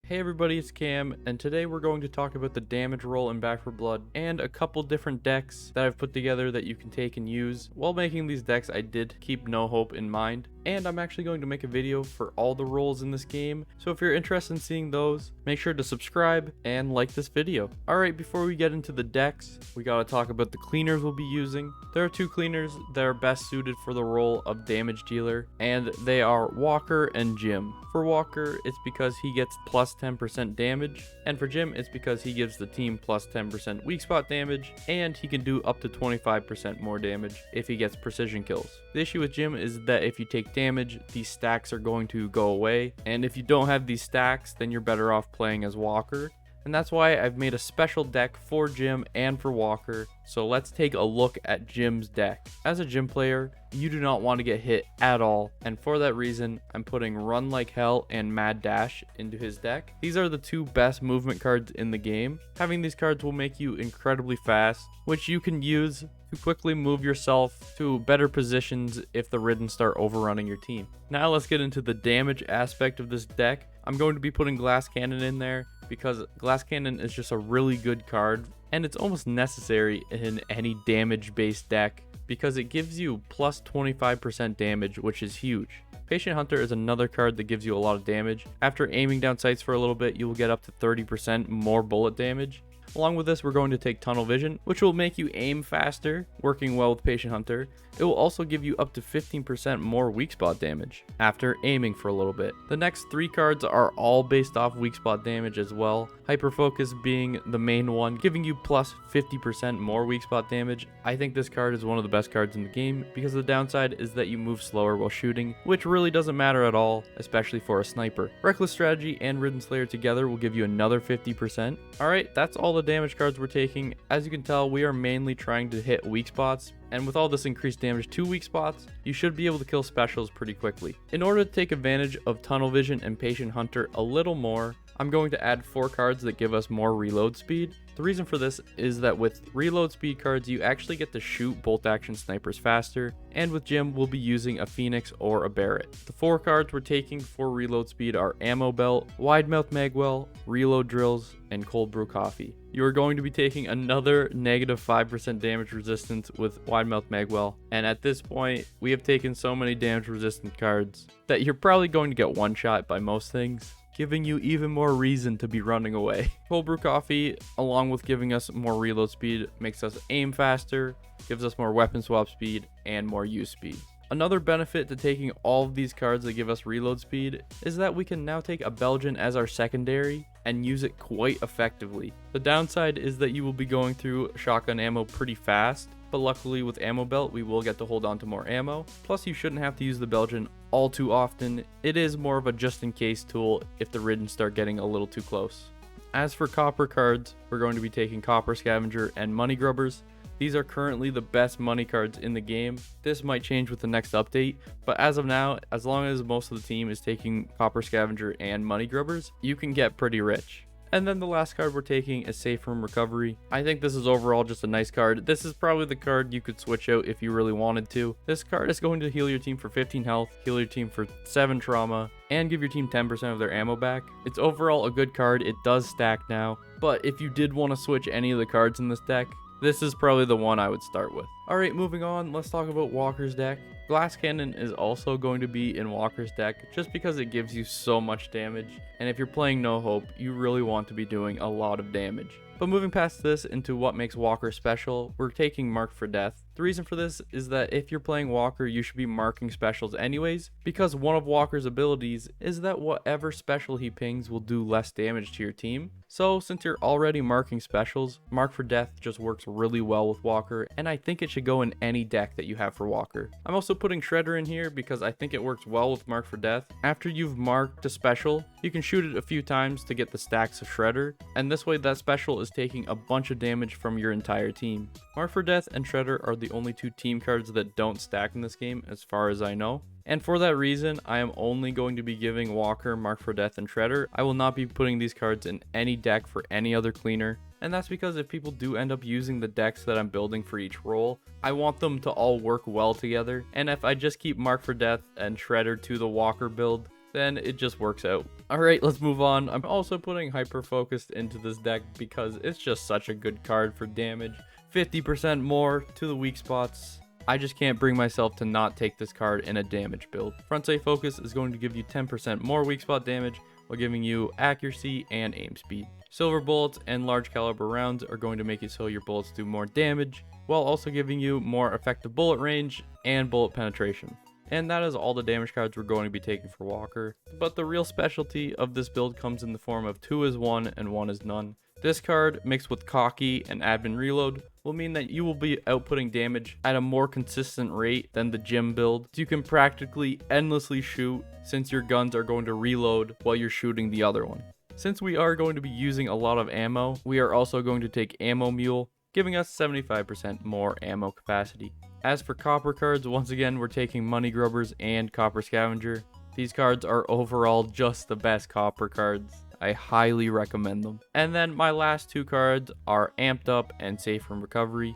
Hey everybody, it's Cam, and today we're going to talk about the damage roll in Back 4 Blood and a couple different decks that I've put together that you can take and use. While making these decks, I did keep No Hope in mind, and I'm actually going to make a video for all the rolls in this game, so if you're interested in seeing those, make sure to subscribe and like this video. Alright, before we get into the decks, we gotta talk about the cleaners we'll be using. There are two cleaners that are best suited for the role of damage dealer, and they are Walker and Jim. For Walker, it's because he gets plus 10% damage, and for Jim, it's because he gives the team plus 10% weak spot damage, and he can do up to 25% more damage if he gets precision kills. The issue with Jim is that if you take damage, these stacks are going to go away, and if you don't have these stacks, then you're better off playing as Walker. And that's why I've made a special deck for Jim and for Walker. So let's take a look at Jim's deck. As a Jim player, you do not want to get hit at all, and for that reason, I'm putting Run Like Hell and Mad Dash into his deck. These are the two best movement cards in the game. Having these cards will make you incredibly fast, which you can use to quickly move yourself to better positions if the Ridden start overrunning your team. Now let's get into the damage aspect of this deck. I'm going to be putting Glass Cannon in there because Glass Cannon is just a really good card, and it's almost necessary in any damage-based deck because it gives you plus 25% damage, which is huge. Patient Hunter is another card that gives you a lot of damage. After aiming down sights for a little bit, you will get up to 30% more bullet damage. Along with this, we're going to take Tunnel Vision, which will make you aim faster, working well with Patient Hunter. It will also give you up to 15% more weak spot damage after aiming for a little bit. The next three cards are all based off weak spot damage as well. Hyper Focus being the main one, giving you plus 50% more weak spot damage. I think this card is one of the best cards in the game because the downside is that you move slower while shooting, which really doesn't matter at all, especially for a sniper. Reckless Strategy and Ridden Slayer together will give you another 50%. Alright, that's all the damage cards we're taking. As you can tell, we are mainly trying to hit weak spots, and with all this increased damage to weak spots, you should be able to kill specials pretty quickly. In order to take advantage of Tunnel Vision and Patient Hunter a little more, I'm going to add 4 cards that give us more reload speed. The reason for this is that with reload speed cards, you actually get to shoot bolt action snipers faster, and with Jim, we'll be using a Phoenix or a Barrett. The 4 cards we're taking for reload speed are Ammo Belt, Wide Mouth Magwell, Reload Drills, and Cold Brew Coffee. You are going to be taking another negative 5% damage resistance with Wide Mouth Magwell, and at this point, we have taken so many damage resistant cards that you're probably going to get one shot by most things, giving you even more reason to be running away. Cold Brew Coffee, along with giving us more reload speed, makes us aim faster, gives us more weapon swap speed, and more use speed. Another benefit to taking all of these cards that give us reload speed is that we can now take a Belgian as our secondary and use it quite effectively. The downside is that you will be going through shotgun ammo pretty fast, but luckily with Ammo Belt we will get to hold on to more ammo. Plus you shouldn't have to use the Belgian all too often. It is more of a just in case tool if the Ridden start getting a little too close. As for copper cards, we're going to be taking Copper Scavenger and Money Grubbers. These are currently the best money cards in the game. This might change with the next update, but as of now, as long as most of the team is taking Copper Scavenger and Money Grubbers, you can get pretty rich. And then the last card we're taking is SAFEROOM Recovery. I think this is overall just a nice card. This is probably the card you could switch out if you really wanted to. This card is going to heal your team for 15 health, heal your team for 7 trauma, and give your team 10% of their ammo back. It's overall a good card. It does stack now, but if you did want to switch any of the cards in this deck, this is probably the one I would start with. Alright, moving on, let's talk about Walker's deck. Glass Cannon is also going to be in Walker's deck just because it gives you so much damage, and if you're playing No Hope, you really want to be doing a lot of damage. But moving past this into what makes Walker special, we're taking Mark for Death. The reason for this is that if you're playing Walker, you should be marking specials anyways, because one of Walker's abilities is that whatever special he pings will do less damage to your team. So since you're already marking specials, Mark for Death just works really well with Walker, and I think it should go in any deck that you have for Walker. I'm also putting Shredder in here because I think it works well with Mark for Death. After you've marked a special, you can shoot it a few times to get the stacks of Shredder, and this way that special is taking a bunch of damage from your entire team. Mark for Death and Shredder are the only 2 team cards that don't stack in this game as far as I know. And for that reason, I am only going to be giving Walker, Mark for Death, and Shredder. I will not be putting these cards in any deck for any other cleaner. And that's because if people do end up using the decks that I'm building for each role, I want them to all work well together. And if I just keep Mark for Death and Shredder to the Walker build, then it just works out. Alright, let's move on. I'm also putting Hyper Focused into this deck because it's just such a good card for damage. 50% more to the weak spots. I just can't bring myself to not take this card in a damage build. Front Sight Focus is going to give you 10% more weak spot damage while giving you accuracy and aim speed. Silver bullets and large caliber rounds are going to make it so your bullets do more damage, while also giving you more effective bullet range and bullet penetration. And that is all the damage cards we're going to be taking for Walker. But the real specialty of this build comes in the form of 2 is 1 and 1 is none. This card, mixed with Cocky and Admin Reload, will mean that you will be outputting damage at a more consistent rate than the gym build. So you can practically endlessly shoot since your guns are going to reload while you're shooting the other one. Since we are going to be using a lot of ammo, we are also going to take Ammo Mule, giving us 75% more ammo capacity. As for copper cards, once again we're taking Money Grubbers and Copper Scavenger. These cards are overall just the best copper cards. I highly recommend them. And then my last 2 cards are Amped Up and Safe Room Recovery.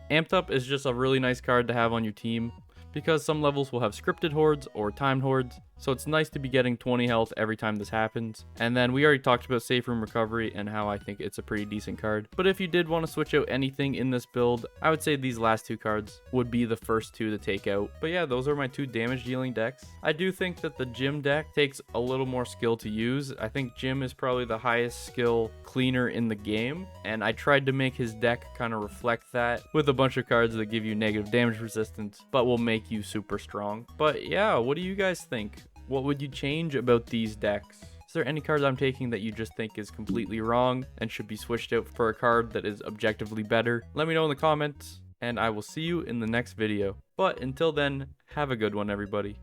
Amped Up is just a really nice card to have on your team because some levels will have scripted hordes or timed hordes, so it's nice to be getting 20 health every time this happens. And then we already talked about Safe Room Recovery and how I think it's a pretty decent card. But if you did want to switch out anything in this build, I would say these last 2 cards would be the first 2 to take out. But yeah, those are my 2 damage dealing decks. I do think that the Jim deck takes a little more skill to use. I think Jim is probably the highest skill cleaner in the game, and I tried to make his deck kind of reflect that with a bunch of cards that give you negative damage resistance but will make you super strong. But yeah, what do you guys think? What would you change about these decks? Is there any card I'm taking that you just think is completely wrong and should be switched out for a card that is objectively better? Let me know in the comments, and I will see you in the next video. But until then, have a good one, everybody.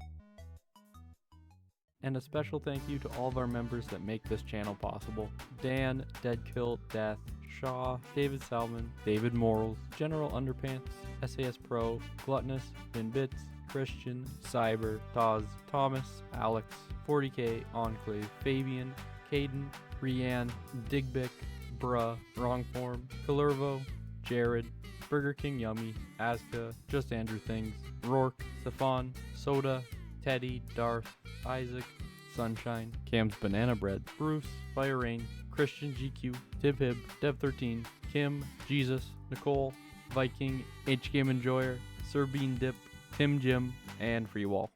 And a special thank you to all of our members that make this channel possible. Dan, Deadkill, Death, Shaw, David Salmon, David Morals, General Underpants, SAS Pro, Gluttonous, Bits, Christian, Cyber, Taz, Thomas, Alex, 40k, Enclave, Fabian, Caden, Rianne, Digbic, Bruh, Wrongform, Kalervo, Jared, Burger King Yummy, Aska, Just Andrew Things, Rourke, Stefan, Soda, Teddy, Darth, Isaac, Sunshine, Cam's Banana Bread, Bruce, Fire Rain, Christian GQ, Tibhib, Dev13, Kim, Jesus, Nicole, Viking, H Game Enjoyer, Sir Bean Dip, Tim Jim, and Free Wall.